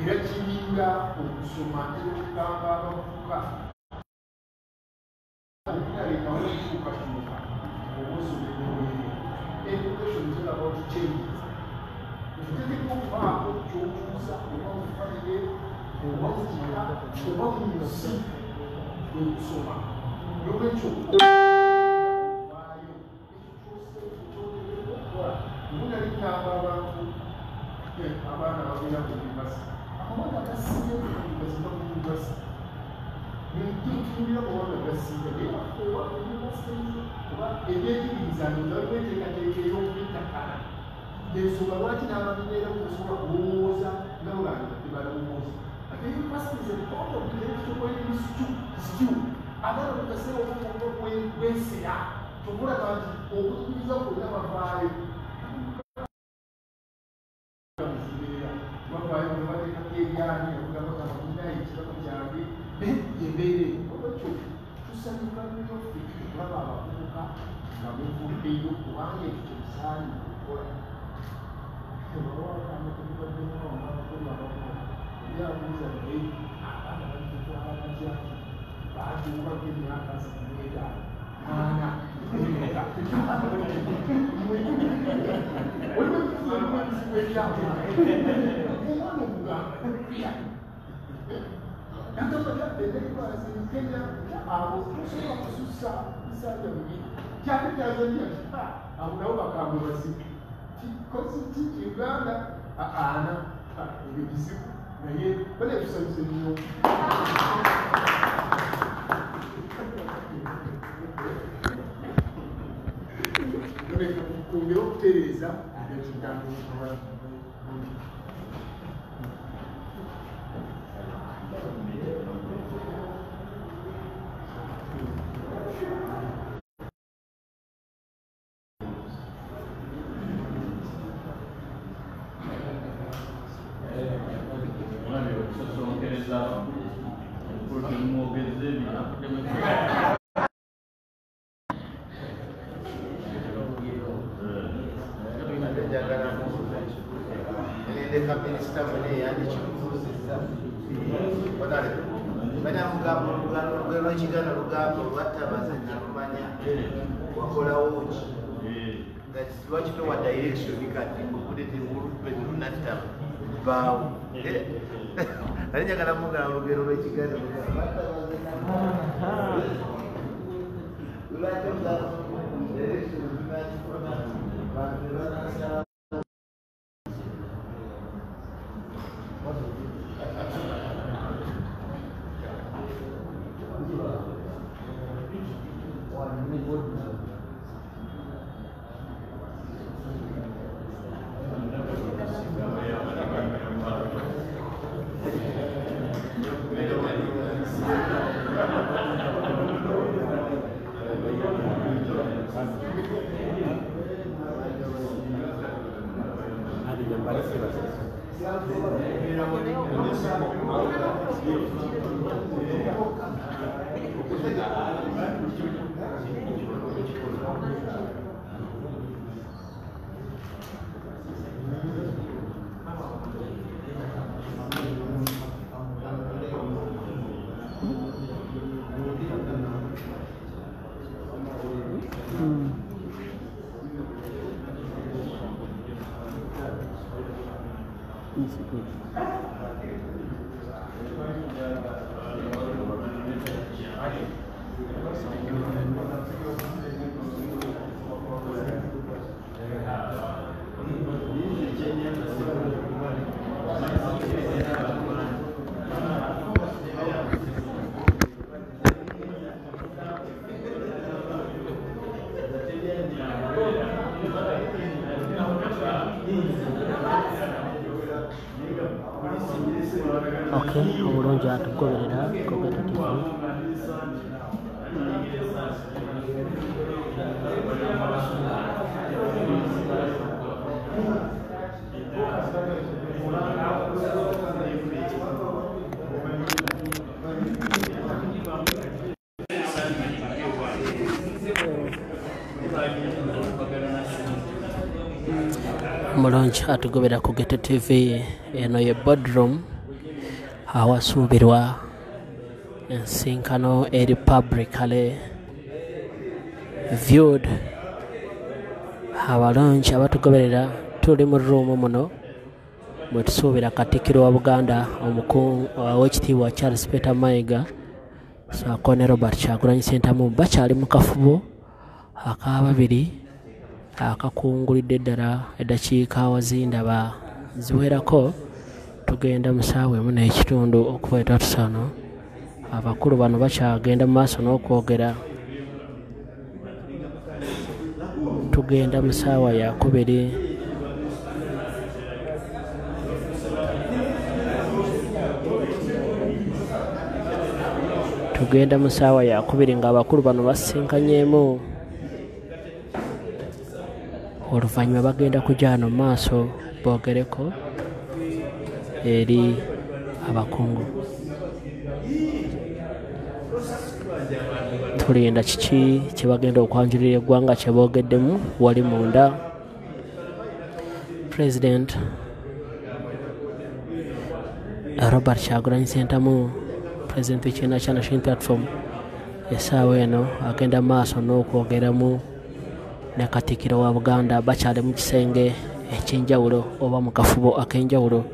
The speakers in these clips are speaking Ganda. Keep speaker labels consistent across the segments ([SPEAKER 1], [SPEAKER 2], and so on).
[SPEAKER 1] era kiringa okusoma ekigamba abavubuka alikawo ekikyukakyuka obusomerewe education is all about changes. Tukitaka kufahamu kuchukuza kwa kufanya kwa kusi kusoma ndio hicho muna likaba abantu abana babira ku bibasi abana basiye ku bibasi ku bibasi nitutumira kwa bibasi ndio kwa bibasi kwa ebyekiriza ndio betekateka y'okubitaka ensonga lwaki n'ababibeera kusobola kulowooza n'olanga tebalowooza ate university is a part of the electoral stew abaana mu kaseera obwesera tokulaba nti okuyigiriza kwonna bavaayo bavaayo nebateekako ebyani okugamba kabamunaye ekirabo kyange yembeere olwekyo tusanyuka nnyo ffe tulaba abavubuka nga muvuddeyo kubanga ekyo kisaanye okukola Uganda ana ebisiku naye bale tusanyuse nnyo kwongera okutereeza ekigambo
[SPEAKER 2] obulungi atugoberera Kobeta TV. Mulungi atugobera ku Kobeta TV eno ye boardroom awasuubirwa ensinkano eri publicly viewed. Abalungi abatugoberera tuli mu room muno mwe tusuubira Katikkiro wa Buganda ow'ekitiibwa Charles Peter Mayiga ssaako ne Robert Kyagulanyi Ssentamu bakyali mu kafubo akababiri akakungulidde ddala eddakiika wazindaba ziwerako. Tugenda mu ssaawa emu n'ekitundu okuba etatusano. Abakulu bano bakyagenda mu maaso n'okwogera. Tugenda mu ssaawa yakubiri. Tugenda mu ssaawa yakubiri ng'abakulu bano basinkanyeemu. Oluvannyuma bagenda kujja hano mu maaso boogereko eri abakungu. Tulinda kiki kye bagenda okwanjulira eggwanga kye boogeddemu wali munda. President Robert Kyagulanyi Ssentamu, President w'ekibiina kya National Platform, essaawa eno agenda maaso n'okwogeramu ne Katikkiro wa Buganda. Bakyali mu kisenge ekyenjawulo oba mu kafubo ak'enjawulo,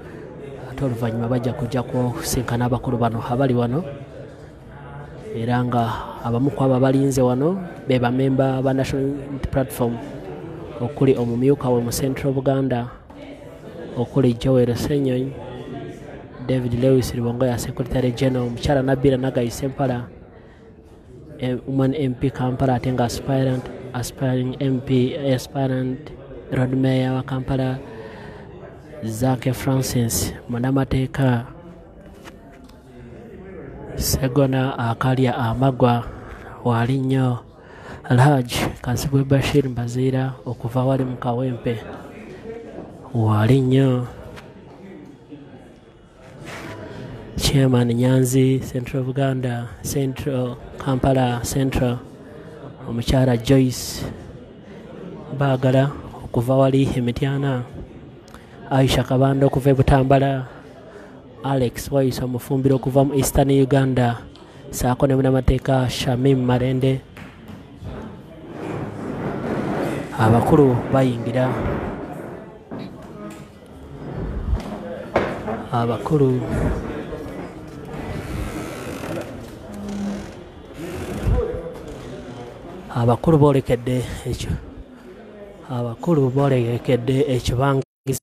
[SPEAKER 2] ate oluvannyuma bajja kujja kusinkana abakulu bano abali wano, era nga abamu ku abo abalinze wano be bamemba ba National Unity Platform okuli omumyuka we mu Central Buganda okuli Joel Ssenyonyi, David Lewis Rubongoya Secretary General, omukyala Nabila Nagayi Sempala Woman MP Kampala ate nga aspiring MP Road Mayor wa Kampala Zake Francis, munnamateeka Segona akalya amagwa wali nnyo Alhaji Kasibwe Bashir Mbaziira okuva wali mu Kawempe wali nnyo Chairman Nyanzi Central Buganda Central Kampala Central omukyala Joyce Baagala okuva wali Emityana, Aisha Kabanda okuva e Butambala, Alex Waiso omufumbiro okuva mu Eastern Uganda, ssaako ne munnamateeka Shamim Marende. Abakulu bayingira. Abakulu boolekedde ekyo. Abakulu boolekedde ekibangizo.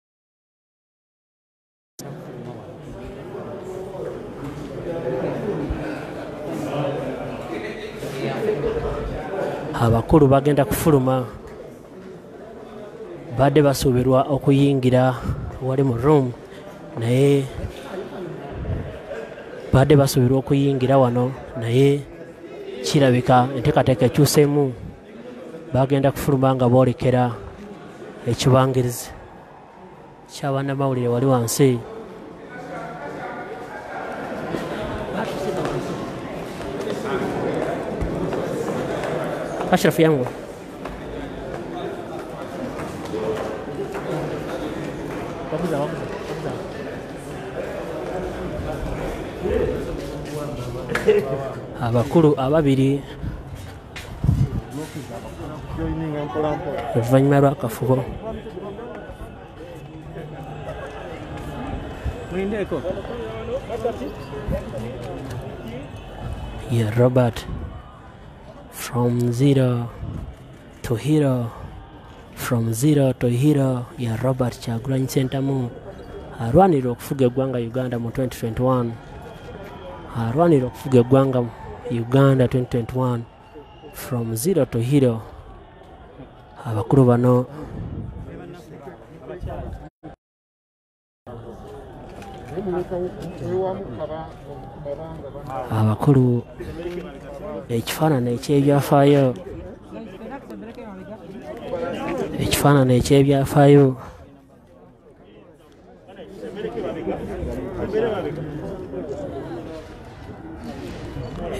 [SPEAKER 2] Abakulu bagenda kufuluma. Badde basuubirwa okuyingira wali mu room naye badde basuubirwa okuyingira wano naye kirabika enteekateeka ekyuseemu. Bagenda kufuluma nga boolekera ekibangirizi kya bannamawulire wali wansi. Ashraf yangu abakulu ababiri oluvannyuma lw'akafubo. Yeah, Robert from zero to hero, from zero to hero. Ya Robert Kyagulanyi Ssentamu arwanira okufuga eggwanga Uganda mu 2021. Arwanira okufuga eggwanga Uganda 2021 from zero to hero. Abakulu bano abakulu ekifaananyi ekyebyafaayo ekifaananyi ekyebyafaayo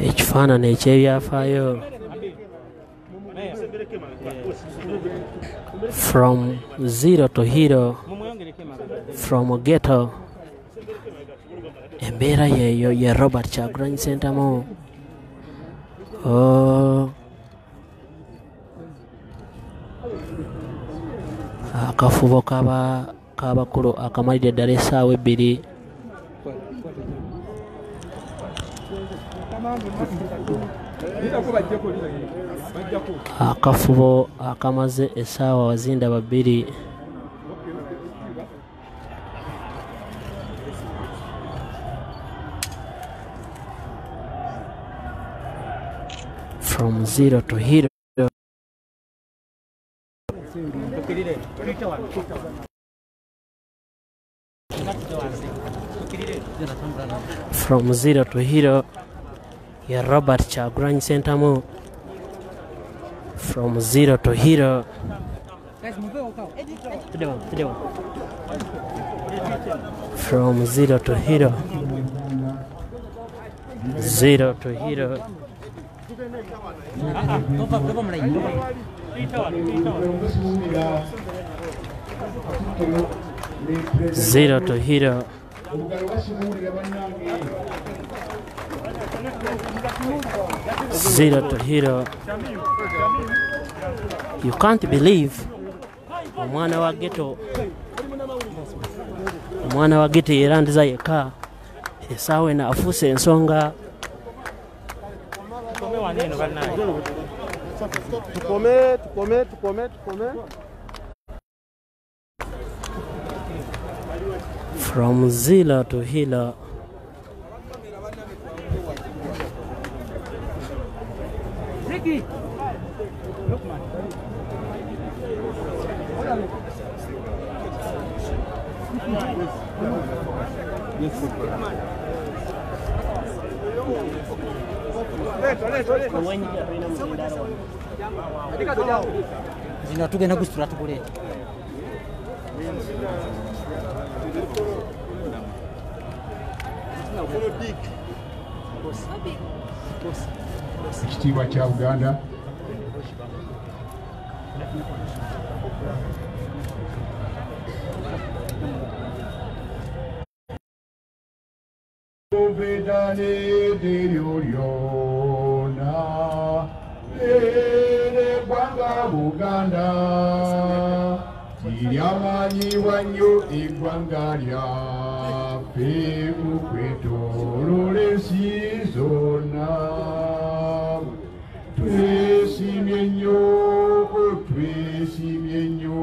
[SPEAKER 2] ekifaananyi ekyebyafaayo from zero to hero, from ghetto embeera yeeyo ye Robert Kyagulanyi Ssentamu. Akafubo k'abakulu akamalidde ddala essaawa 2. Akafubo akamaze essaawa wazindaba 2. From 0 to hero. From 0 to hero, yeah, Robert Kyagulanyi Ssentamu. From 0 to hero. From 0 to hero. 0 to hero. 0 to hero. 0 to hero. You can't believe omwana wa ghetto yerandiza yekka essaawa eno afuuse ensonga.
[SPEAKER 3] Tukome.
[SPEAKER 2] From 0 to hero.
[SPEAKER 3] Zino tugenda kusitula tukuleeta.
[SPEAKER 1] Ekitiibwa kya Buganda Obedane Deyoyona Ere Gwanga Buganda Tiriamanyiwa nnyo eggwanga lyaffe okwetooloola ensi zonna. Twesimye nnyo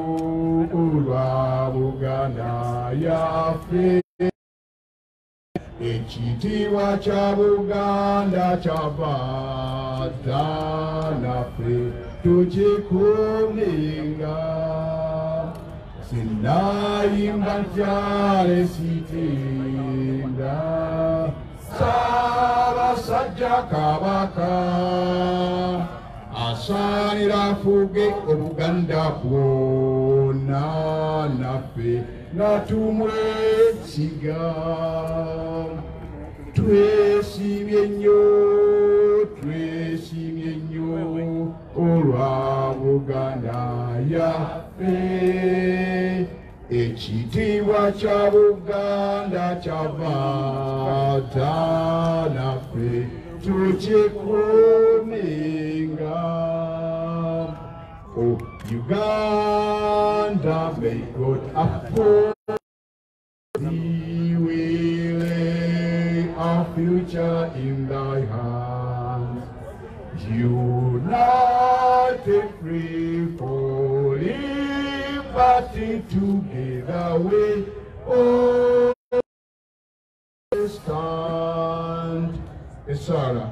[SPEAKER 1] olwa Buganda yaffe. Ekitiibwa kya Buganda kyavaata naffe tukikuumenga. Sinayimba nkyale sitenda Ssaabasajja Kabaka asaanira afuge Obuganda bwonna naffe nga tumwesiga. Twesimye nnyo olwa Buganda yaffe. Ekitiibwa kya Buganda kyavaata naffe tukikuumenga. Oh, Uganda, may God afford thee. We lay our future in thy hands. United, free for liberty, together we all stand. Esara,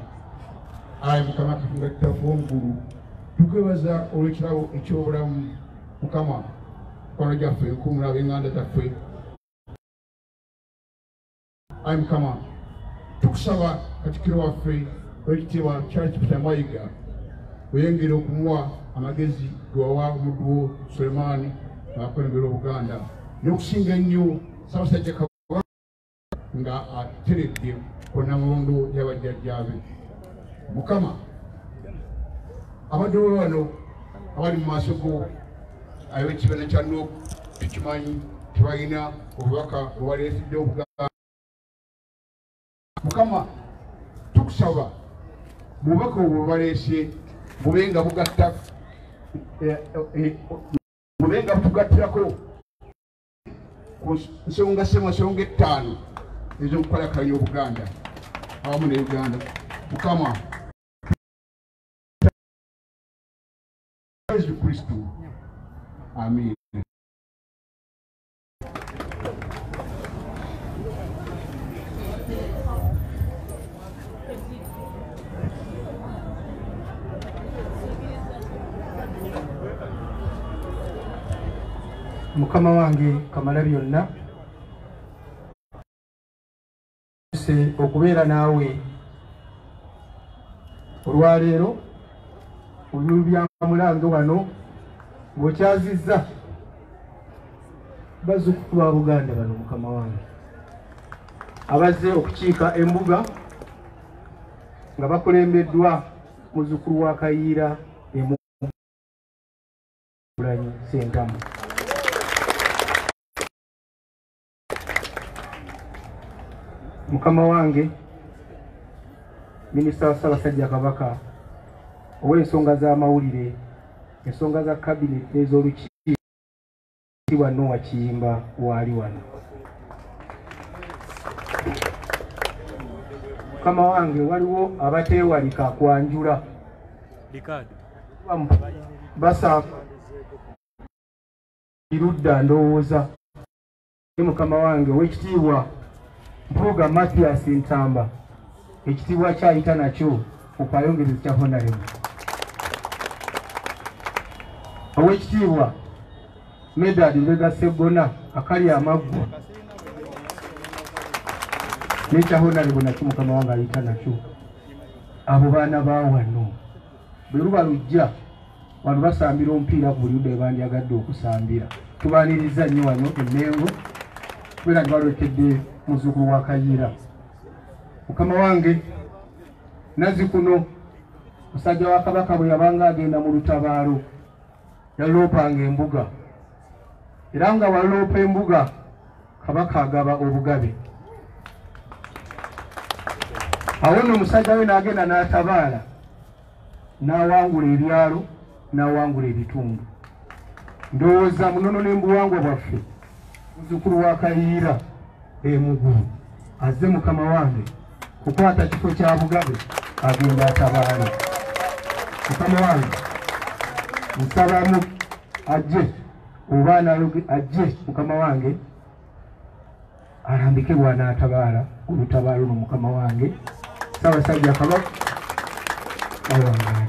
[SPEAKER 1] I'm Mukama Katonda Kitaffe omukulu. Tukwebaza olw'ekirabo eky'obulamu Mukama mukwano gyaffe nkuumula ab'enganda zaffe. Ayi Mukama, tukusaba Katikkiro waffe Oweekitiibwa Charles Peter Mayiga oyengere okumuwa amagezi gewawa omuddu wo Sulemaani akulembera Obuganda, n'okusinga ennyo Ssaabasajja Kabaka nga ateredde ku Nnamulondo y'abajjajjaabe. Mukama, abadde bano abali mu maaso go ab'ekibiina kya NUP tukimanyi tebalina obubaka bwe baleetedde Obuganda.
[SPEAKER 4] Mukama tukusaba mubaka obubaleshe mubenga bugatta mubenga tugattirako ku nsonga nsonga ettaano ez'okukalakanya Obuganda awamu ne Uganda. Mukama Yesu Kristo. Amen.
[SPEAKER 5] Mukama wange kamala byonna okubeera naawe olwaleero olulu bya Mulange wano ng'okyazizza bazzukulu ba Buganda bano Mukama wange abazze okukiika embuga nga bakulembeddwa muzzukulu wa Kayiira Emugulanyi Ssentamu. Mukama wange Minisita wa Ssaabasajja Kabaka ow'ensonga z'amawulire, ensonga za kabineti ez'olukiiko Noah Kiyimba waali wano. Mukama wange waliwo abateewalika kwanjula basaafa irudda ndowooza. Mukama wange ow'ekitiibwa Mpuuga Mathias Ntamba ekitiibwa kyayita nakyo okayongereza kya Honorable. Ow'ekitiibwa Medard Lubega Sseggona akali amaggwa n'ekya Honorable nakyo Mukama wange ayita nakyo. Abo baana ba wano bwe luba lujja wano basambira omupiira ku buli ludda we bandyagadde okusambira. Tubaaniriza nnyo wano Emmengo kubeera nti balwekedde muzzukulu wa Kayiira. Mukama wange Nazzikuno musajja wa Kabaka bwe yabanga agenda mu lutabaalo yaloopanga embuga, era nga waloopa embuga Kabaka agaba obugabe. Awo nno omusajja we n'agenda n'atabaala n'awangula ebyalo n'awangula ebitundu. Ndowooza munono n'embuwangwa bwaffe muzzukulu wa Kayiira Emugulu azze Mukama wange kukwata kifo kya bugabe agenda atabaale. Mukama wange nsabamu ajje oba ajje Mukama wange alambike bw'anaatabaala olutabaalo luno Mukama wange Ssaabasajja Kabaka awangaale.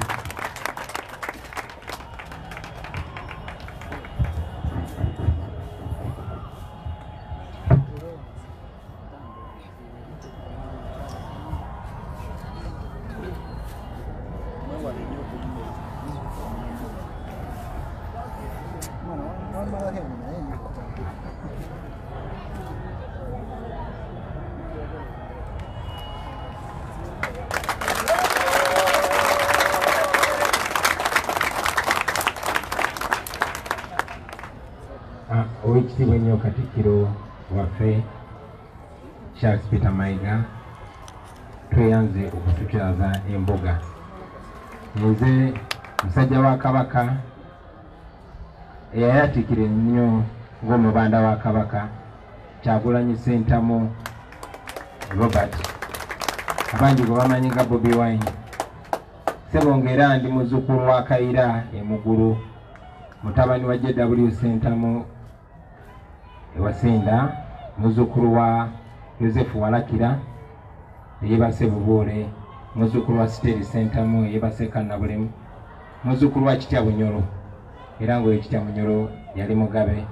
[SPEAKER 6] Owekitiibwa ennyo Katikkiro waffe Charles Peter Mayiga tweyanze okutukyaza embuga. Nze musajja wa Kabaka eyayatiikira ennyo ng'omubanda wa Kabaka Kyagulanyi Ssentamu Robert abangi gwe bamanyi nga Bobi Wine. Sebongera ndi muzzukulu wa Kayiira Emugulu mutabani wa JW Ssentamu Ewasinda muzzukulu wa Yosefu Walakira eyebase Buboole muzzukulu wa Siteri Ssentamu eyebase Kannabulemu muzzukulu wa Kitya Bunyoro era ng'oyo Kitya Bunyoro yali mugabe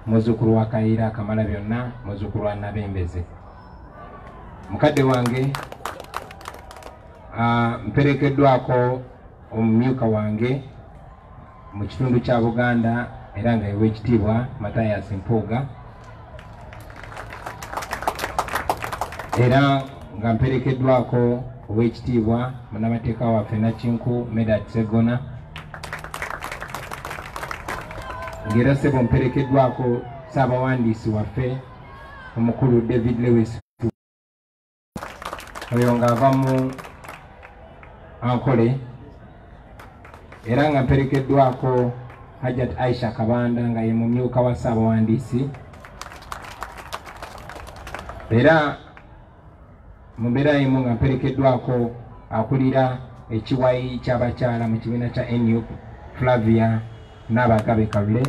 [SPEAKER 6] muzzukulu wa Kayiira Kamalabyonna muzzukulu wa Nabembeze. Mukadde wange mperekeddwako omumyuka wange mu kitundu kya Buganda era nga Owekitiibwa Mathias Mpuuga era nga mperekeddwako Owekitiibwa munnamateeka waffe Nakinku Medard Sseggona ng'era ssebo mperekeddwako Ssaabawandiisi waffe omukulu David Lewis oyo ng'ava mu Ankole era nga mperekeddwako Hajat Aisha Kabanda nga ye mumyuka wa Ssaabawandiisi era mu mbeera emu nga mperekeddwako akulira ekiwayi ky'abakyala mu kibiina kya NUP Flavia Nabagabe Kalule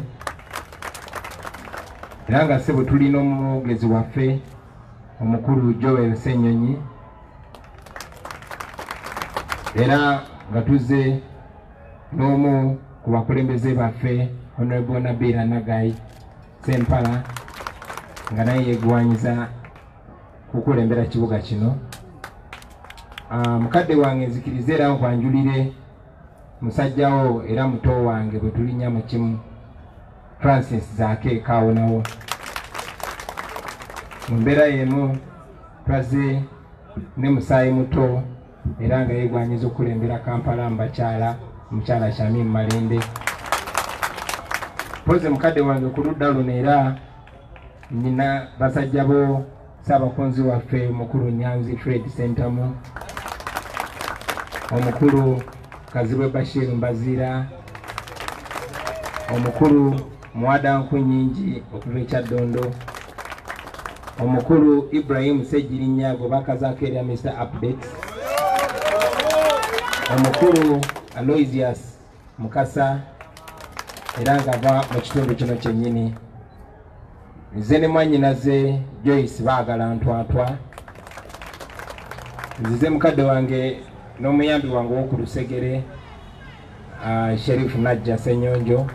[SPEAKER 6] era nga ssebo tulina omwogezi waffe omukulu Joel Ssenyonyi era nga tuzze n'omu ku bakulembeze baffe Honorable Nabila Nagai Sempala nga naye yeegwanyiza kukulembera kibuga kino. Mukadde wange nzikirize era nkwanjulire musajjawo era muto wange bwe tulinnya mu kimu Francis Zaake Kaawonawo. Mu mbeera y'emu twaze ne musaayi muto era nga yeegwanyiza okulembera Kampala mu bakyala omukyala Shamim Malende. Poze mukadde wange ku ludda luno era nina basajja bo Ssaabakonzi waffe mukulu Nyanzi Fred Sentamu, omukulu Kazibwe Bashir Mbazira, omukulu Mwada Nkunyingi okuva e Kyaddondo, omukulu Ibrahim Sejirinnyago bakazakeerya Mr. Updates, omukulu Aloysius Mukasa era ng'ava mu kitundu kino kyennyini. Nze ne mwannyinaze Joyce baagala ntwatwa, nzize mukadde wange n'omuyambi wange ow'oku Lusegere Sheriff Najja Ssenyonjo,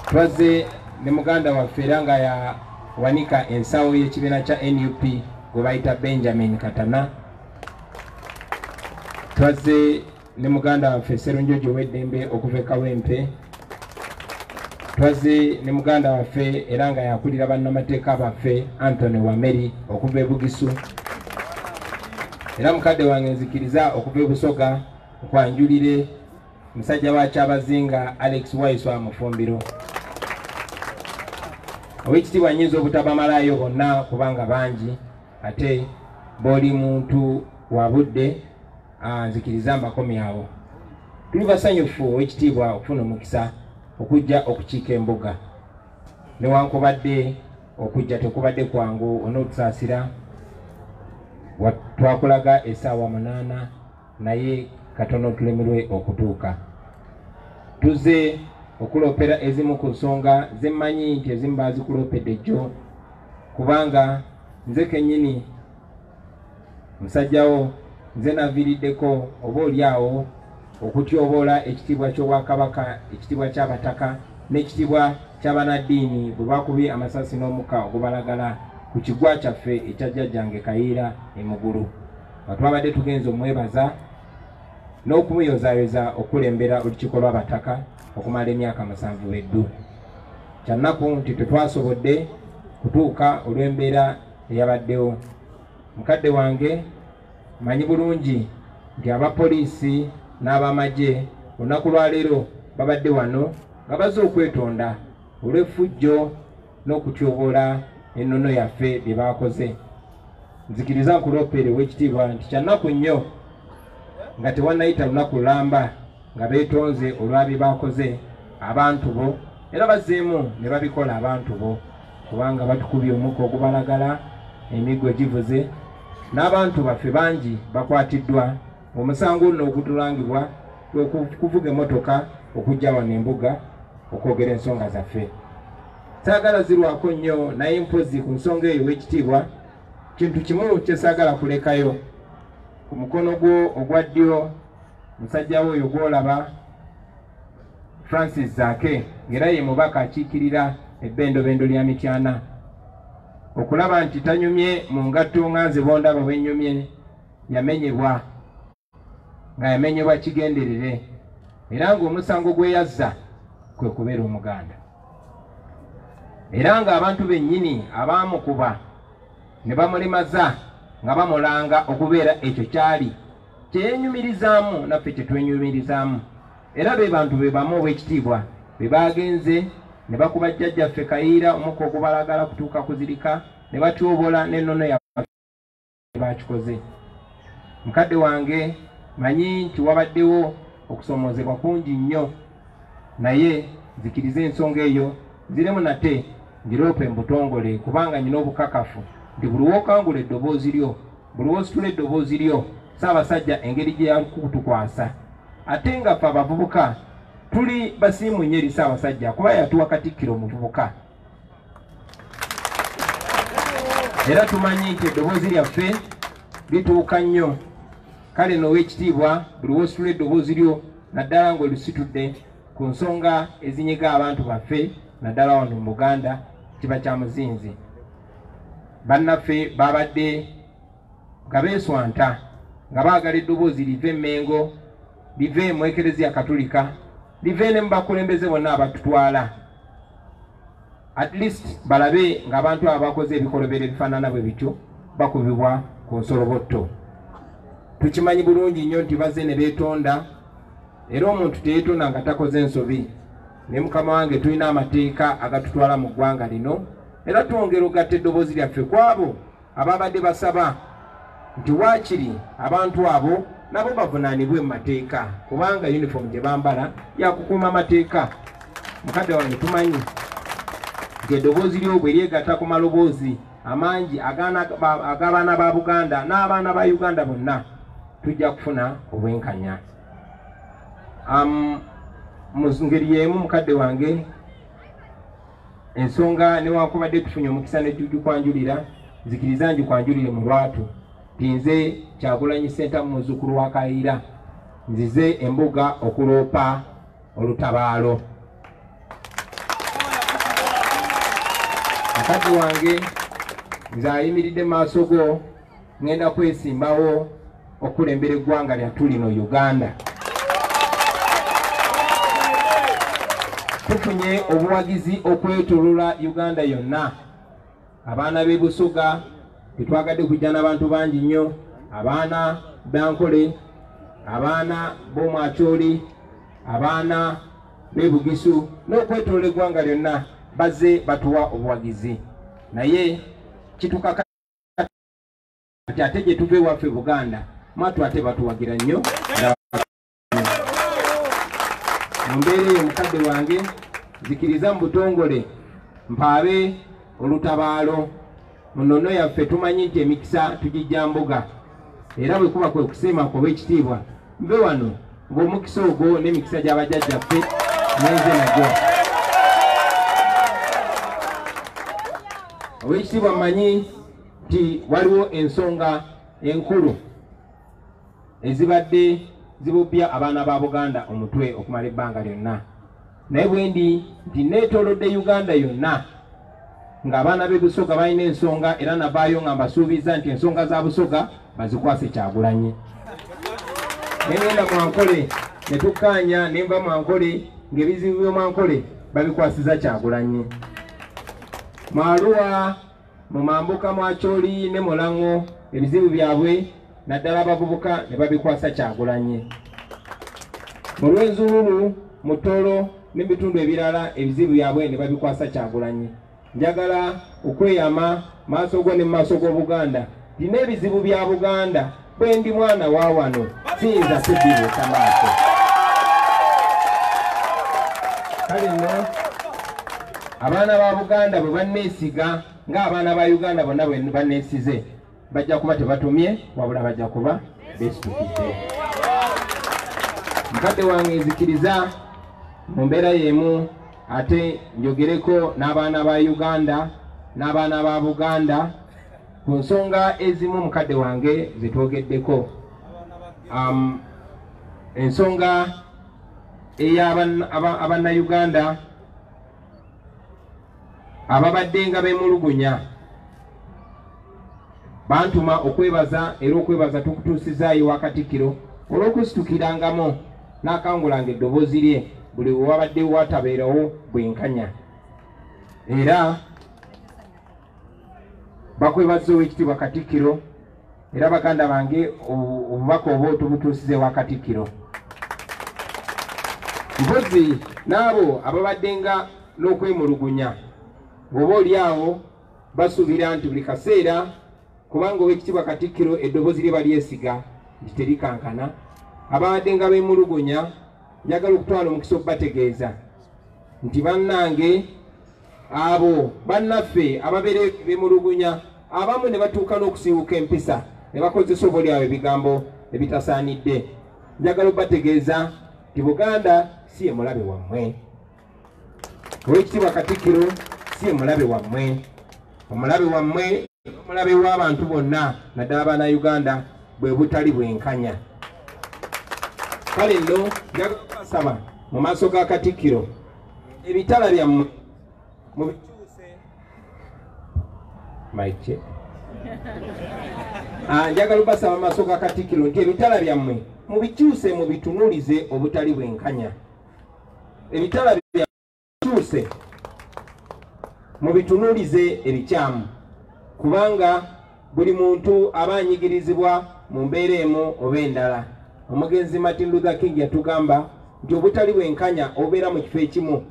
[SPEAKER 6] twaze ne muganda waffe era nga yawanika ensawo y'ekibiina kya NUP gwe bayita Benjamin Katana, twaze ne muganda waffe Sserunjojo Weddembe okuva e Kawempe, twaze ne muganda waffe era nga yakulira bannamateeka baffe Anthony Wameri okuva e Bugisu, era mukadde wange nzikiriza okuva e Busoga okwanjulire musajja wa Kyabazinga Alex Waiswa Mufumbiro. Owekitiibwa nnyinza obutabamalayo bonna kubanga bangi ate b'oli muntu wa budde, nzikiriza mbakomi awo. Tuli basanyufu owekitiibwa okufuna omukisa okujja okukiika embuga, newankubadde okujja tekubadde kwangu onootusaasira. Twakulaga essaawa 8 naye katono tulemerwe okutuuka. Tuzze okuloopera ezimu ku nsonga ze mmanyi nti ezimu baazikuloopedde jjo, kubanga nze kennyini musajjawo nze naviiriddeko oba oliawo okutyoboola ekitiibwa ky'Obwakabaka, ekitiibwa ky'abataka n'ekitiibwa ky'abanaddiini bwe bakubye amasasi n'omukka ogubalagala ku kigwa kyaffe ekya jjajjange Kayiira Emugulu. Twabadde tugenza omwebaza n'okumuyozaayoza okulembera olukiiko lw'abataka okumala emyaka 7 eddu. Kyannaku nti tetwasobodde kutuuka olw'embeera eyabaddewo. Mukadde wange manyi bulungi nti abapoliisi n'abamagye olunaku lwaleero babadde wano nga bazze okwetonda olw'effujjo n'okutyoboola ennono yaffe bye baakoze. Nzikiriza nkuloopere ow'ekitiibwa nti kyannaku nnyo nga tewannayita lunaku lulamba nga beetonze olwa bye baakoze abantu bo era bazzeemu ne babikola abantu bo, kubanga batukubye omukka ogubalagala, emiggo givuze, n'abantu baffe bangi bakwatiddwa. Omusango nno ogutulangibwa kuvuga emmotoka okujja wano embuga okwogera ensonga zaffe. Saagala zirwako nnyo naye mpozi ku nsonga eyo w'ekitiibwa kintu kimu kye saagala kulekayo. Ku mukono gwo ogwa ddyo musajjawo oyo gw'olaba Francis Zaake ng'era ye mubaka akiikirira ebbendobendo lya Mityana, okulaba nti tanyumye mu ngatto nga nze bondaba bwennyumye, yamenyebwa nga yamenyebwa kigenderere era ng'omusango gwe yazza kwe kubeera Omuganda, era ng'abantu bennyini abaamukuba ne bamulemaza nga bamulanga okubeera ekyo kyali kyenyumirizaamu naffe kyetwenyumirizaamu. Era be bantu be bamu ow'ekitiibwa be bagenze ne bakuba jjajjaffe Kayiira omukka ogubalagala kutuuka kuzirika ne batyoboola n'ennono ya bakikoze. Mukadde wange manyi nti wabaddewo okusomozebwa kungi nnyo, naye zikiriza ensonga eyo ziremu nate ngirope mbutongole, kubanga nyina obukakafu nti buli wokangula eddoboozi lyo, buli wositula eddoboozi lyo, Ssaabasajja engeri gye yakutukwasa. Ate nga ffe abavubuka tuli basiimu nnyo eri Ssaabasajja kuba yatuwa Katikkiro omuvubuka. Era tumanyi nti eddoboozi lyaffe lituuka nnyo. Kale n'ow'ekitiibwa buli wositula eddoboozi lyo naddala ng'olisitudde ku nsonga ezinyiga abantu baffe naddala wano mu Buganda, kiba kya muzinzi. Bannaffe babadde nga beeswanta nga baagala eddoboozi live Mengo, live mu Ekereziya Katolika, live ne mu bakulembeze bonna abatutwala. At least balabe ng'abantu abakoze ebikolobero ebifaanana bwe bityo bakubibwa ku nsolobotto. Tukimanyi bulungi nnyo nti bazze ne beetonda, era omuntu teyeetonda nga takoze ensobi. Ne Mukama wange tulina amateeka agatutwala mu ggwanga lino, era twongera ogatta eddoboozi lyaffe ku abo ababadde basaba nti waakiri abantu abo nabo bavunaanibwe mu mateeka, kubanga uniform gye bambala yakukuuma amateeka. Mukadde wange tumanyi nti eddoboozi lyo bwe lyegatta ku maloboozi amangi ag'abaana ba Buganda n'abaana ba Uganda bonna, tujja kufuna obwenkanya. Mu ngeri y'emu mukadde wange, ensonga newankubadde tufunye omukisa ne tugikwanjulira, nzikiriza ngikwanjulire mu lwatu nti nze Kyagulanyi Ssentamu muzzukulu wa Kayiira nzize embuga okuloopa olutabaalo. Mukadde wange nze ayimiridde maaso go, ngenda kwesimbawo okulembera eggwanga lyattu lino Uganda. Tufunye obuwagizi okwetoolola Uganda yonna. Abaana b'e Busoga tetwagadde kujja n'abantu bangi nnyo, abaana b'Ankole, abaana b'Omwakyoli, abaana b'e Bugisu, n'okwetoolola eggwanga lyonna bazze batuwa obuwagizi. Naye kitukaka ati ate gye tuva ewaffe Buganda mwatu ate batuwagira nnyo. Mu mbeera eyo mukadde wange, zikiriza mu butongole mpaabe olutabaalo. Mu nnono yaffe tumanyi nti emikisa tugijja mbuga, era bwe kuba kwe kusiima kw'ekitiibwa mbe wano ng'omukisa ogwo n'emikisa gy'abajjajjaffe nyenze nagyo. Ow'ekitiibwa mmanyi nti waliwo ensonga enkulu ezibadde zibubbya abaana ba Buganda omutwe okumala ebbanga lyonna, naye bwe ndi nti neetoolodde Uganda yonna ng'abaana b'e Busoga balina ensonga, era navaayo nga mbasuubiza nti ensonga za Busoga bazikwase Kyagulanyi. Ne ngenda mu Ankole ne tukkaanya, ne nva mu Ankole ng'ebizibu by'omu Ankole babikwasiza Kyagulanyi. Mu Arua, mu Mambuka, Mwakyoli ne Mulango ebizibu byabwe naddala abavubuka ne babikwasa Kyagulanyi. Mu Lwenzululu, mu Tolo n'ebitundu ebirala ebizibu byabwe ne babikwasa Kyagulanyi. Njagala okweyama maaso go ne maaso g'Obuganda nti n'ebizibu bya Buganda bwe ndi mwana wa wano siyinza kubibuusa maaso. Kale nno abaana ba Buganda bwe banneesiga ng'abaana ba Uganda bonna bwe banneesize, bajja kuba tebatumye wabula bajja kuba beesitukidde. Mukadde wange nzikiriza mu mbeera y'emu ate njogereko n'abaana ba Uganda n'abaana ba Buganda ku nsonga ezimu mukadde wange zitwogeddeko. Ensonga ey'Abannayuganda ababadde nga beemulugunya bantuma okwebaza, era okwebaza tukutuusizaayo wa Katikkiro olw'okusitukirangamu n'akangulanga eddoboozi lye buli wabadde watabeerawo bwenkanya. Era bakwebaza Oweekitiibwa Katikkiro, era baganda bange obubaka obwo tubutuusize wa Katikkiro. Mpozi n'abo ababadde nga n'okwemulugunya, oba oli awo basuubira nti buli kaseera kubanga owekitiibwa Katikkiro eddoboozi lye balyesiga nti terikankana. Ababadde nga beemulugunya njagala okutwala omukisa okubategeeza nti bannange abo bannaffe ababeera beemulugunya abamu ne batuuka n'okusiiwuka empisa ne bakozesa oboolyawo ebigambo ebitasaanidde. Njagala okubategeeza nti Buganda si ye mulabe wammwe. Owekitiibwa Katikkiro si ye mulabe wammwe. Omulabe wammwe omulabe w'abantu bonna naddala Bannayuganda bwe butali bwenkanya. Kale nno njagala kubasaba mu maaso ga Katikkiro ebitala byammwe mubikyuse maike. Njagala kubasaba mu maaso ga Katikkiro nti ebitala byammwe mubikyuse mubitunulize obutali bwenkanya. Ebitala byakyuse mubitunulize ebikyamu kubanga buli muntu aba anyigirizibwa mu mbeera emu oba endala. Omugenzi Martin Luther King yatugamba nti obutali bwenkanya obubeera mu kifo ekimu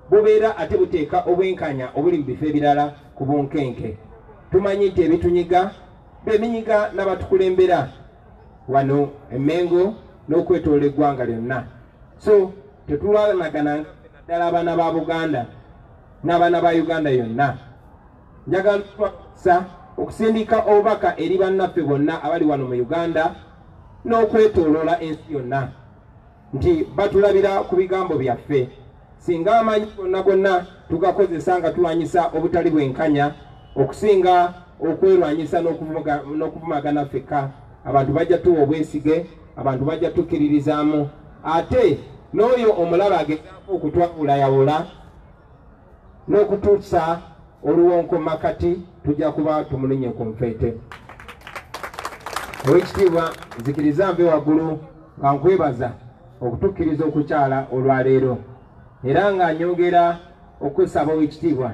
[SPEAKER 6] bubeera ate buteeka obwenkanya obuli mu bifo ebirala ku bunkenke. Tumanyi nti ebitunyiga beminyiga n'abatukulembera wano Emmengo n'okwetoola eggwanga lyonna. So tetulwanagananga naddala abaana ba Buganda n'abaana ba Uganda yonna. Njagala okusindika obubaka eri bannaffe bonna abali wano mu Uganda n'okwetooloola ensi yonna nti batulabira ku bigambo byaffe. Singa amaanyi gonna gonna tugakozesa nga tulwanyisa obutali bwenkanya okusinga okwerwanyisa n'okuvumagana ffekka, abantu bajja tuwa obwesige, abantu bajja tukkiririzaamu. Ate n'oyo omulaba agezaako okutwabulayawula n'okutuusa oluwonko makati tujja kuba tumulinye ku nfeete. Owekitiibwa nzikiriza nve waggulu nga nkwebaza okutukkiriza okukyala olwaleero era nga nyongera okwesaba Owekitiibwa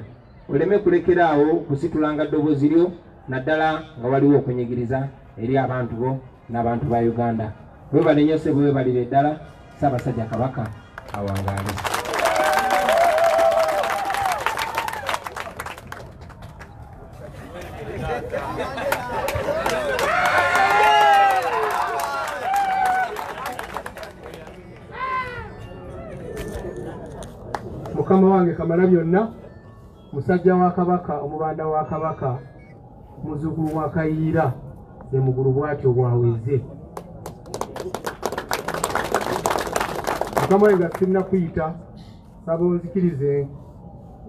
[SPEAKER 6] oleme kulekeraawo kusitulanga ddoboozi lyo naddala nga waliwo okunyigiriza eri abantu bo n'abantu ba Uganda. Webale nnyo ssebo, webalire ddala. Ssaabasajja Kabaka awangaale.
[SPEAKER 5] Mukama wange Kamalabyonna, musajja wa Kabaka, omubanda wa Kabaka, muzzukulu wa Kayiira, emugulu bwatyo bwaweze. Mukama wange sinna kuyita saba onzikirize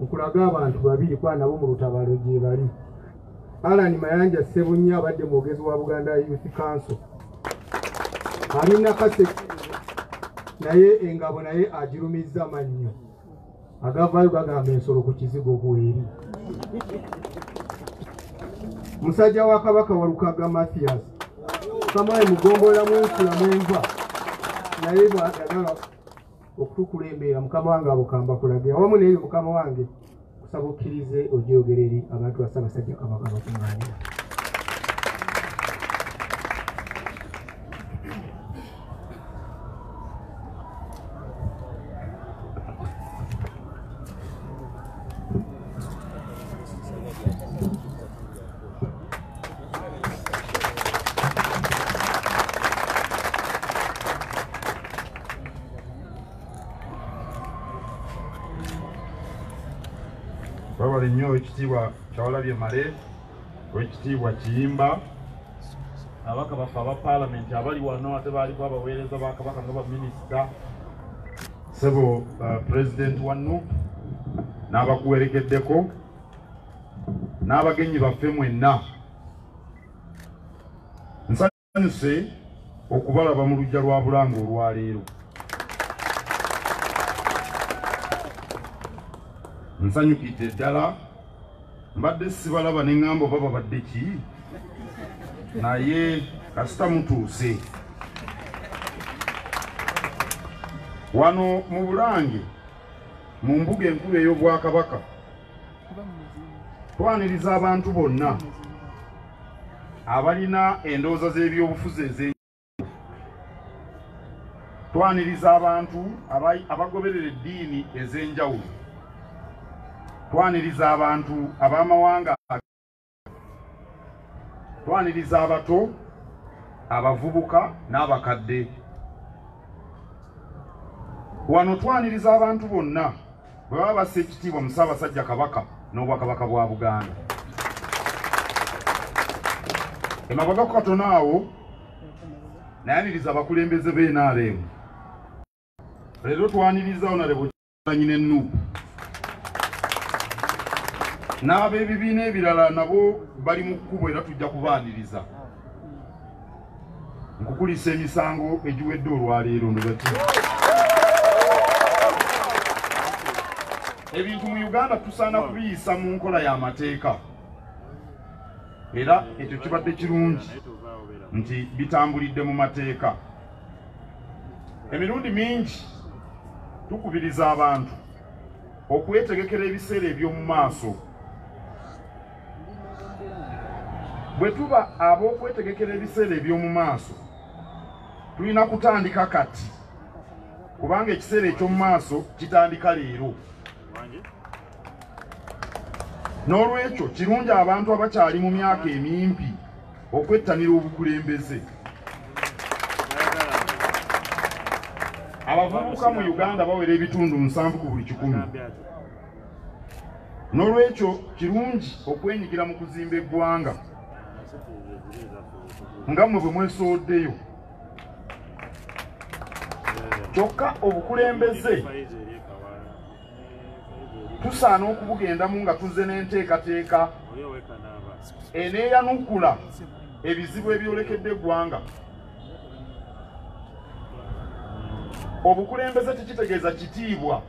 [SPEAKER 5] nkulaga abantu babiri kwa nabo mu lutabaalo gye bali. Alan Mayanja Ssebunya abadde mwogezi wa Buganda Youth Council. Alina Kaseke naye engabo naye agirumizza mannyo. Agavaayo gagamba ensolo ku kizigo bweri. Musajja wa Kabaka Walukaga Mathias Kamaye mugombola mwensula mwenva naye bwagagala okutukulembera Mukama wange abukamba kulagira wamu n'ebyo Mukama wange kusaba okkirize ogyogere eri abantu ba Ssaabasajja Kabaka bakuŋŋaanira.
[SPEAKER 7] Babale nnyo Owekitiibwa Kyewalabye Male, Owekitiibwa Kiyimba, ababaka baffe aba Paalamenti abali wano ate baaliko abaweereza ba Kabaka nga baminisita, ssebo Pulezidenti wa NUP n'abakuwerekeddeko, n'abagenyi baffe mwenna. Nsanyuse okubalaba mu luggya lwa Bulange olwaleero. Nsanyukidde ddala, mbadde sibalaba ne ŋŋamba oba babadde ki, naye kasita mutuuse. Wano mu Bulange mu mbuga enkulu ey'Obwakabaka twaniriza abantu bonna abalina endowooza z'ebyobufuzi ez'enjawulo. Twaniriza abantu abagoberera eddiini ez'enjawulo. Twaniriza abantu ab'amawanga. twaniriza abato abavubuka n'abakadde wano twaniriza abantu bonna bwe baba bassa ekitiibwa mu Ssaabasajja Kabaka n'Obwakabaka bwa Buganda. Emabagako katono awo nayaniriza abakulembeze b'NRM. Leero twaniriza Honorable Nyine Nuupu n'ab'ebibiina ebirala nabo bali mu kkubo era tujja kubaaniriza. Nkukulisa emisango egiwedde olwaleero ndobati. Ebintu mu Uganda tusaana kubiyisa mu nkola y'amateeka. Era ekyo kibadde kirungi nti bitambulidde mu mateeka. Emirundi mingi tukubiriza abantu okwetegekera ebiseera eby'omu maaso. Bwe tuba ab'okwetegekera ebiseera eby'omu maaso tulina kutandika kati kubanga ekiseera eky'omu maaso kitandika leero. N'olwekyo kirungi abantu abakyali mu myaka emimpi okwettanira obukulembeze. Abavubuka mu Uganda bawera ebitundu 7 ku buli 100. N'olwekyo kirungi okwenyigira mu kuzimba eggwanga nga mmwe bwe mwesooddeyo. Kyokka obukulembeze tusaana okubugendamu nga tuzze n'enteekateeka eneeyanukula ebizibu ebyolekedde eggwanga. Obukulembeze tekitegeeza kitiibwa.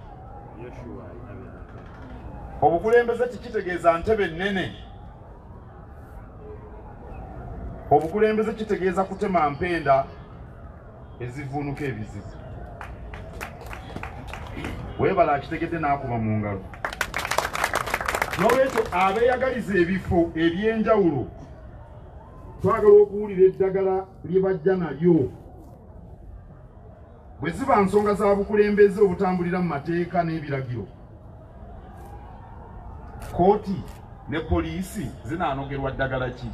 [SPEAKER 7] Obukulembeze tekitegeeza ntebe nnene. Obukulembeze kitegeeza kutema mpenda ezivuunuka ebizibu. Weebala akitegedde n'akuba mu ngalo. N'olwekyo abeeyagaliza ebifo eby'enjawulo twagala okuwulira eddagala lye bajja nalyo. Bwe ziba nsonga za bukulembeze obutambulira mu mateeka n'ebiragiro, kooti ne poliisi zinaanogerwa ddagala ki?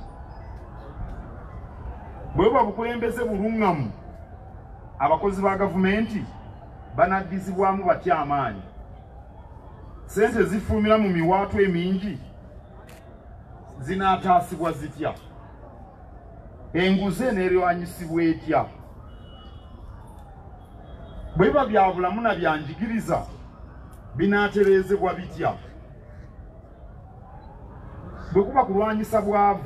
[SPEAKER 7] Bwe buba bukulembeze buluŋŋamu, abakozi ba gavumenti banaddizibwamu batya amaanyi. Sente zifulumira mu miwaatu emingi zinaataasibwa zitya? Enguzi eneerwanyisibwa etya? Bwe biba bya bulamu na byanjigiriza binaatereezebwa bitya? Bwe kuba kulwanyisa bwavu,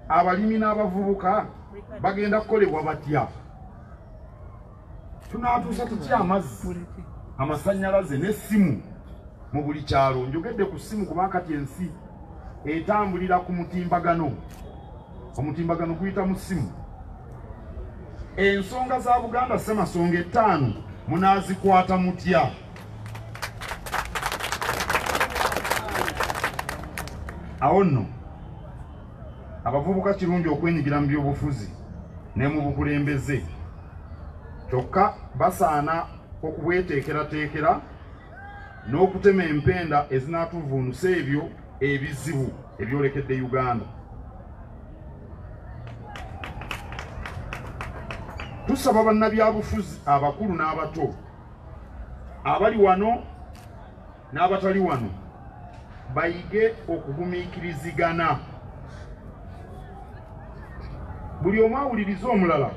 [SPEAKER 7] abalimi n'abavubuka bagenda kukolebwa batya? Tunaatuusa tutya amazzi, amasannyalaze n'essimu mu buli kyalo? Njogedde ku ssimu kuba kati ensi etambulira ku mutimbagano. Omutimbagano guyita mu ssimu. Ensonga za Buganda Ssemasonga 5 munaazikwata mutya? Awo nno abavubuka kirungi okwenyigira mu byobufuzi ne mu bukulembeze. Kyokka basaana okubweteekerateekera n'okutema empenda ezinaatuvuunusa ebyo ebizibu ebyolekedde Uganda. Tusaba bannabyabufuzi abakulu n'abato abali wano n'abatali wano bayige okugumiikirizigana. Buli omu awuliriza omulala.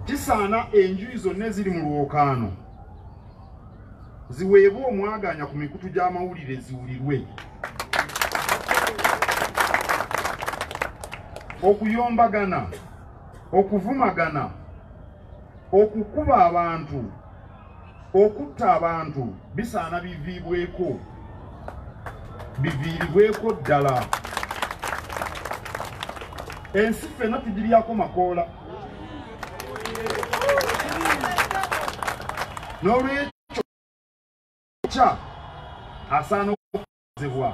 [SPEAKER 7] Kisaana enjuyi zonna eziri mu lwokaano ziweebwe omwaganya ku mikutu gy'amawulire ziwulirwe. Okuyombagana, okuvumagana, okukuba abantu, okutta abantu bisaana biviibweko, biviiribweko ddala. Ensi ffenna tugiryako makoola. N'olwekyo kya asaana okukozebwa.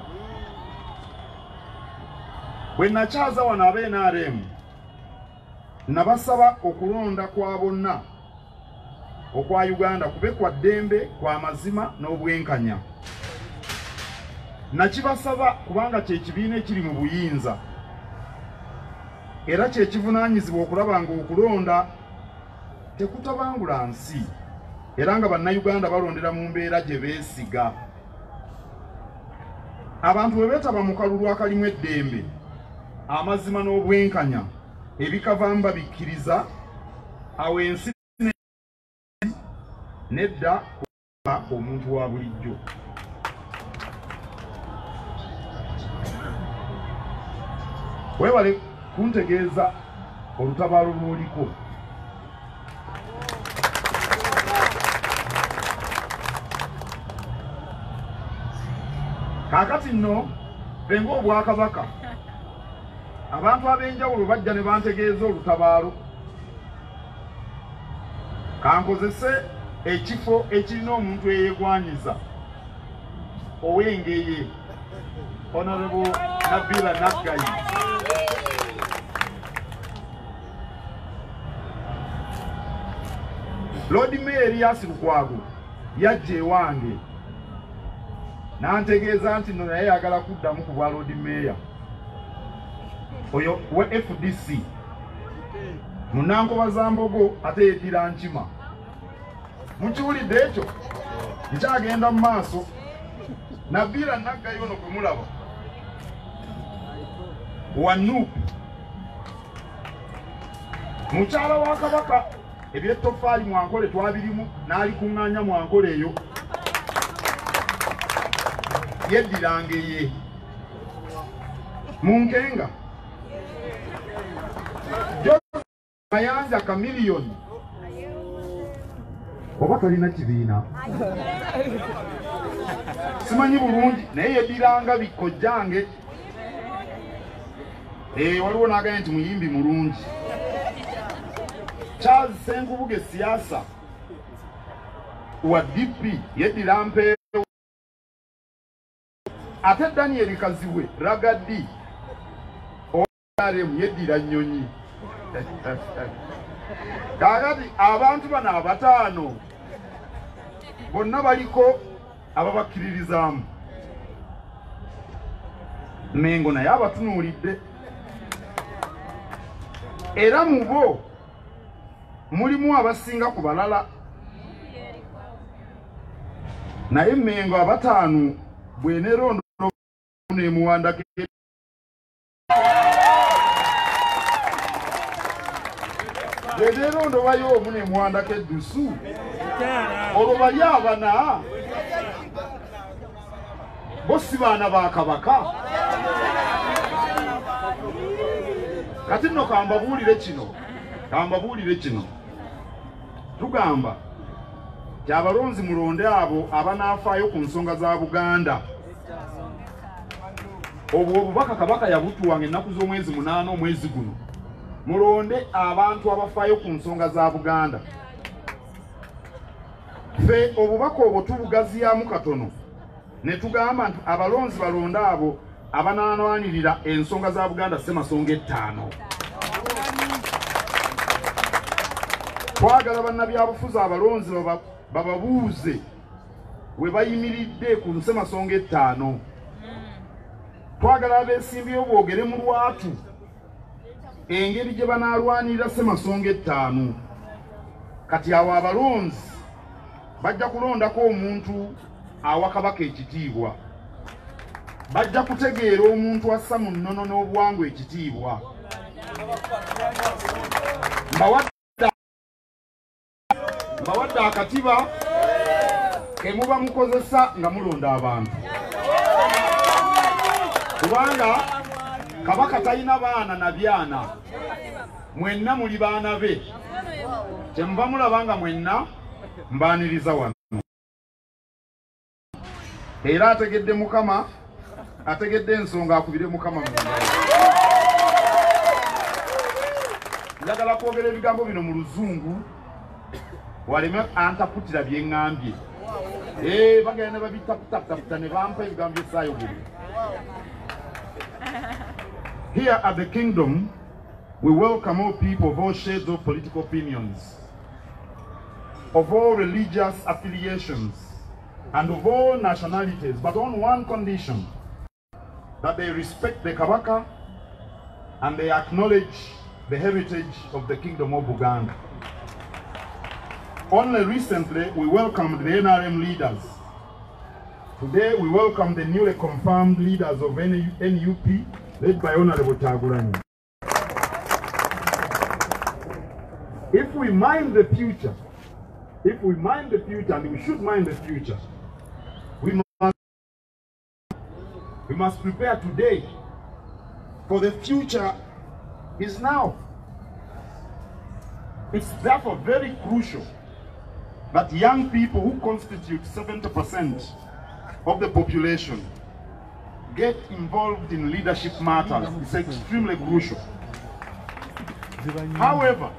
[SPEAKER 7] Bwe nakyaza wano ab'NRM nabasaba okulonda kwa bonna okwa Uganda kube kwa ddembe, kwa mazima n'obwenkanya. nakibasaba kubanga kyekibiina ekiri mu buyinza era kyekivunaanyizibwa okulaba nga okulonda tekutabangula nsi era nga bannayuganda balondera mu mbeera gye beesiga. Abantu bwe beetaba mu kalulu akalimu eddembe, amazima n'obwenkanya ebikavaamu babikkiriza, awo ensi nedda kuba omuntu wa bulijjo. Weewale kuntegeeza olutabaalo lw'oliko. Kaakati nno benga obwakabaka abantu ab'enjawulo bajja ne bantegeeza olutabaalo. Kankozese ekifo ekirina omuntu eyeegwanyiza ow'Engeye, Honorable Nabbira Naggayi. Lord Mayor Erias Lukwago yajja ewange n'antegeeza nti nno naye yagala kuddamu ku bwa Lord Mayor oyo we FDC mu Nankoba za Mbogo ate yeddira Nkima. Mukiwulidde ekyo? Nkyagenda mu maaso. Nabbira Naggayi ono kwe mulaba wa Nuupu, mukyala wa Kabaka. Ebyettofaali Mwankole twabirimu n'alikuŋŋaanya Mwankole eyo yeddiranga ye mu Nkenga. Mayanja kamiliyoni oba talina kibiina simanyi bulungi naye yeddiranga bikkojjange. Waliwo n'agambye nti muyimbi mulungi. Charles Senkubuge siasa wa DP yeddira Mpeewo, ate Daniel Kaziwe Ragadi ORM yeddira Nnyonyi. Kaakati abantu bano abataano bonna baliko ababakkiririzaamu. Mengo naye abatunuulidde era mu bo mulimu abasinga ku balala, naye Mengo abataano bw'eneerondo n'emuwandako bw'eneerondo bayo omu n'emuwandako eddusu olwo bali abana bo si baana ba Kabaka. Kati nno kambabuulire kino tugamba ti abalonzi mulonde abo abanaafaayo ku nsonga za Buganda. Obwo obubaka Kabaka yabutuwanga ennaku z'omwezi 8 omwezi guno. Mulonde abantu abafaayo ku nsonga za Buganda. Ffe obubaka obwo tubugaziyaamu katono ne tugamba nti abalonzi balonde abo abanaanwanirira ensonga za Buganda Ssemasonga 5. Twagala bannabyabufuzi abalonzi bababuuze we bayimiridde ku Ssemasonga 5. Twagala abeesimbyewo boogere mu lwatu engeri gye banaalwanirira Ssemasonga 5. Kati awo abalonzi bajja kulondako omuntu awa Kabaka ekitiibwa. Bajja kutegeera omuntu assa mu nnono n'obuwangwa ekitiibwa. Mbawadde akatiba ke muba mukozesa nga mulonda abantu. Kubanga Kabaka talina baana na byana. Mwenna muli baana be. Kyemuba mulabanga mwenna mbaaniriza wano. Era ategedde Mukama, ategedde ensonga akubire Mukama mu ngalo. Njagala kwogera ebigambo bino mu Luzungu waleme antaputira bye ŋŋambye. Bagenda babitaputaputa ne bampa ebigambo by'essaayogere. Here at the Kingdom, we welcome all people of all shades of political opinions, of all religious affiliations, and of all nationalities, but on one condition: that they respect the Kabaka and they acknowledge the heritage of the Kingdom of Buganda. Only recently, we welcomed the NRM leaders. Today, we welcome the newly confirmed leaders of NUP, led by Honorable Kyagulanyi. If we mind the future, and we should mind the future, we must prepare today, for the future is now. It's therefore very crucial that young people who constitute 70% of the population get involved in leadership matters. It's extremely crucial. However,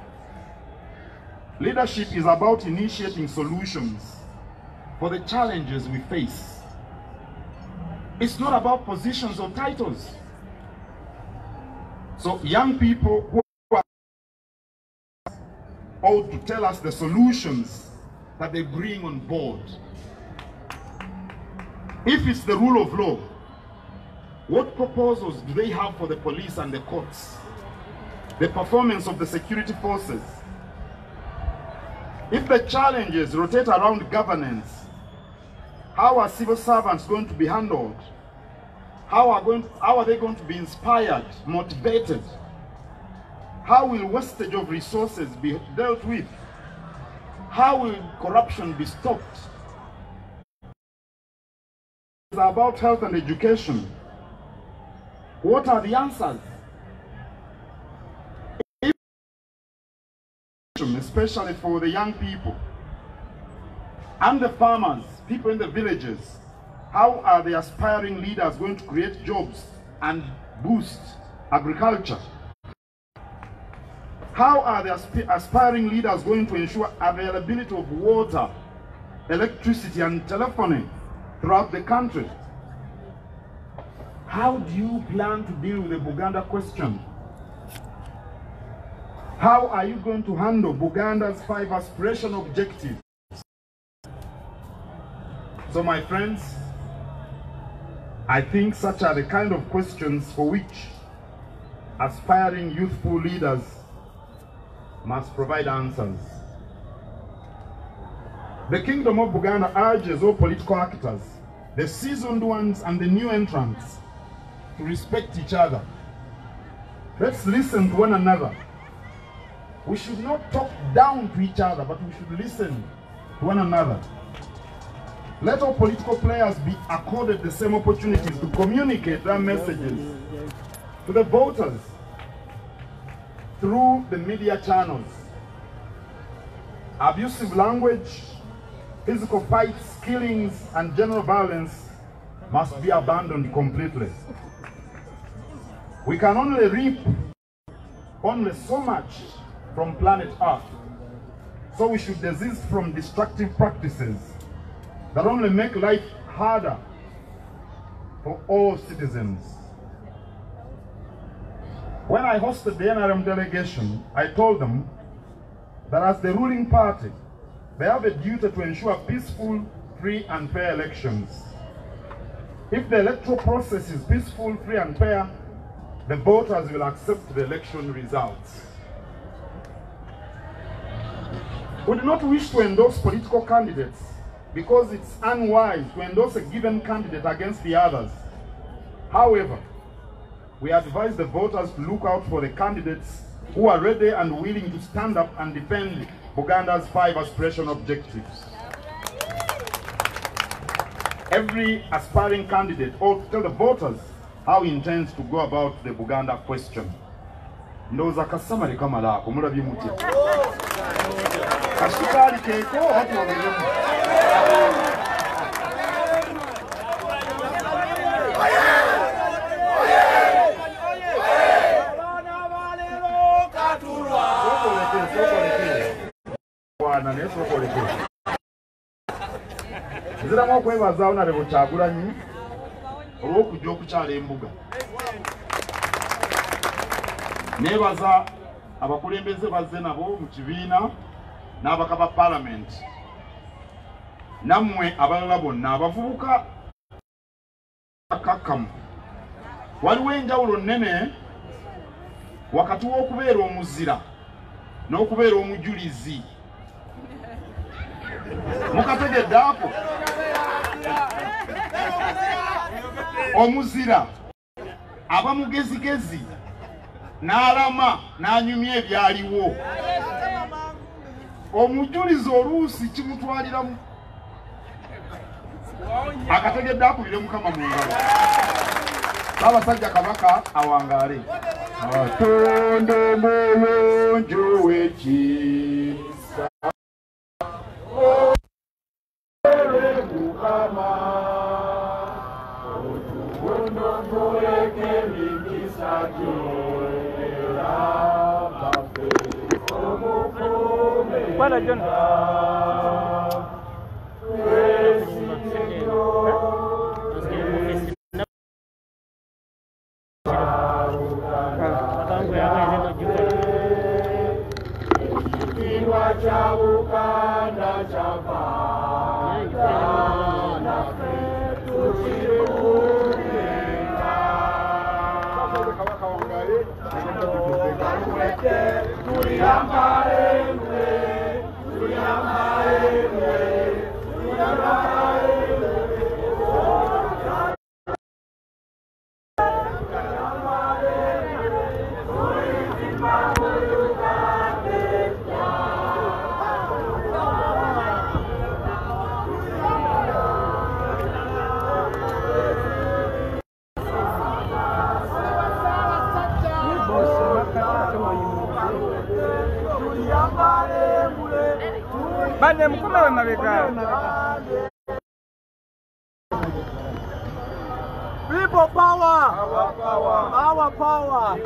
[SPEAKER 7] leadership is about initiating solutions for the challenges we face. It's not about positions or titles. So young people who are ought to tell us the solutions that they bring on board. If it's the rule of law, what proposals do they have for the police and the courts? The performance of the security forces? If the challenges rotate around governance, how are civil servants going to be handled? How are they going to be inspired, motivated? How will wastage of resources be dealt with? How will corruption be stopped? It's about health and education. What are the answers? Especially for the young people and the farmers, people in the villages, how are the aspiring leaders going to create jobs and boost agriculture? How are the aspiring leaders going to ensure availability of water, electricity and telephony throughout the country? How do you plan to deal with the Buganda question? How are you going to handle Buganda's 5 aspiration objectives? So my friends, I think such are the kind of questions for which aspiring youthful leaders must provide answers. The Kingdom of Buganda urges all political actors, the seasoned ones and the new entrants, to respect each other. Let's listen to one another. We should not talk down to each other, but we should listen to one another. Let all political players be accorded the same opportunities to communicate their messages to the voters through the media channels. Abusive language, physical fights, killings, and general violence must be abandoned completely. We can only reap only so much from planet Earth. So we should desist from destructive practices that only make life harder for all citizens. When I hosted the NRM delegation, I told them that as the ruling party, they have a duty to ensure peaceful, free and fair elections. If the electoral process is peaceful, free and fair, the voters will accept the election results. We do not wish to endorse political candidates because it's unwise to endorse a given candidate against the others. However, we advise the voters to look out for the candidates who are ready and willing to stand up and defend Buganda's 5 aspiration objectives. Every aspiring candidate ought to tell the voters how he intends to go about the Buganda question. Ndoza kasamari kamala ako mulabi mutya. Kasukali keko watu wabiremu. Nziramu okwebaza Honorable Kyagulanyi olw'okujja okukyala embuga. Nebaza abakulembeze bazze nabo mu kibiina n'abaka ba Parliament. Nammwe abalala bonna abavubuka akakkamu waliwo enjawulo nnene wakati w'okubeera omuzira n'okubeera omujulizi. Mukategedde ako? Omuzira aba mugezigezi n'alama n'anyumya ebyaliwo. Omujulizi oluusi kimutwaliramu. Akategedde akubire Mukama mu ngalo. Abasajja Kabaka awangaale. Katonda omulungi w'ekisa Mukama otuwondogoleke emikisa gyo era bafe omukume Bwana John Chabukanda chapana tuchirumika Kabaka wangale Bane mukome we mabega. People power. Our power.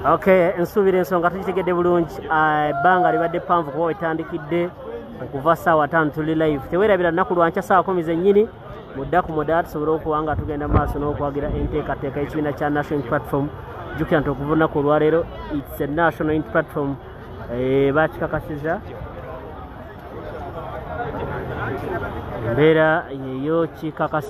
[SPEAKER 2] Okay, ensubira ensonga tukitegedde bulungi. Ebbanga libadde ppanvu kuba wetandikidde okuva ssaawa 5 tuli live. Teweerabira nnaku lwankya ssaawa 10 zennyini mudda ku muda tusobole okuba nga tugenda maaso n'okwagira enteekateeka y'ekibiina kya National Unity Platform. Jjukira nti okuva olunaku olwaleero it's a National Unity Platform. Bakikakasiza embeera yeyo kikakasiza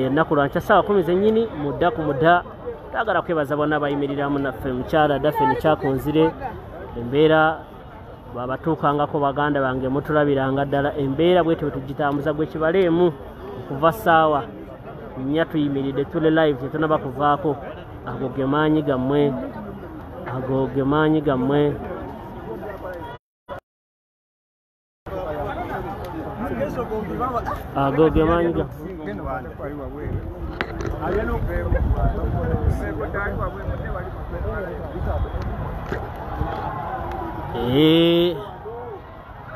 [SPEAKER 2] ennaku lwankya ssaawa 10 zennyini mudda ku muda. Twagala kwebaza bonna abayimiriramu naffe mukyala Daphne Kyakunzire. Embeera bwabatuukangako baganda bange mutulabiranga ddala embeera bwetyo bwetugitambuza gwe kibaleemu okuva ssaawa 4 tuyimiridde tuli live tetunaba kuvaako. Ago ge maanyi gammwe, ago ge maanyi gammwe. Ago ge maanyi gammwe.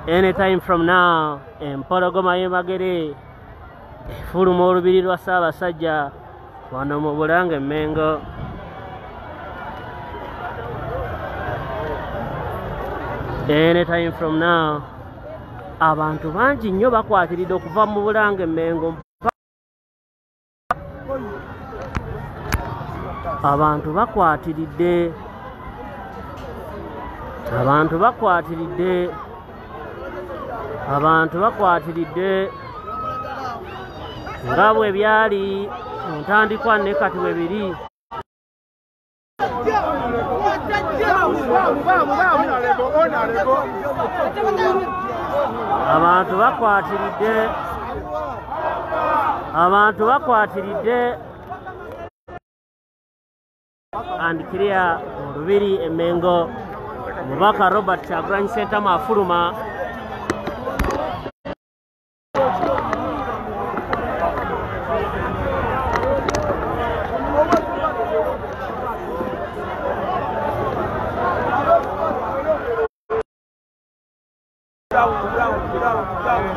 [SPEAKER 2] Anytime from now, empologoma y'emagere efuluma olubiri lwa Ssaabasajja wano mu Bulange Mmengo. Anytime from now, abantu bangi nnyo bakwatiridde okuva mu Bulange Mmengo. Abantu bakwatiridde, abantu bakwatiridde, abantu bakwatiridde nga bwe byali mu ntandikwa ne kati bwe biri. Abantu bakwatiridde, abantu bakwatiridde and clear olubiri e Mmengo. Omubaka Robert Kyagulanyi Ssentamu afuluma.
[SPEAKER 8] down.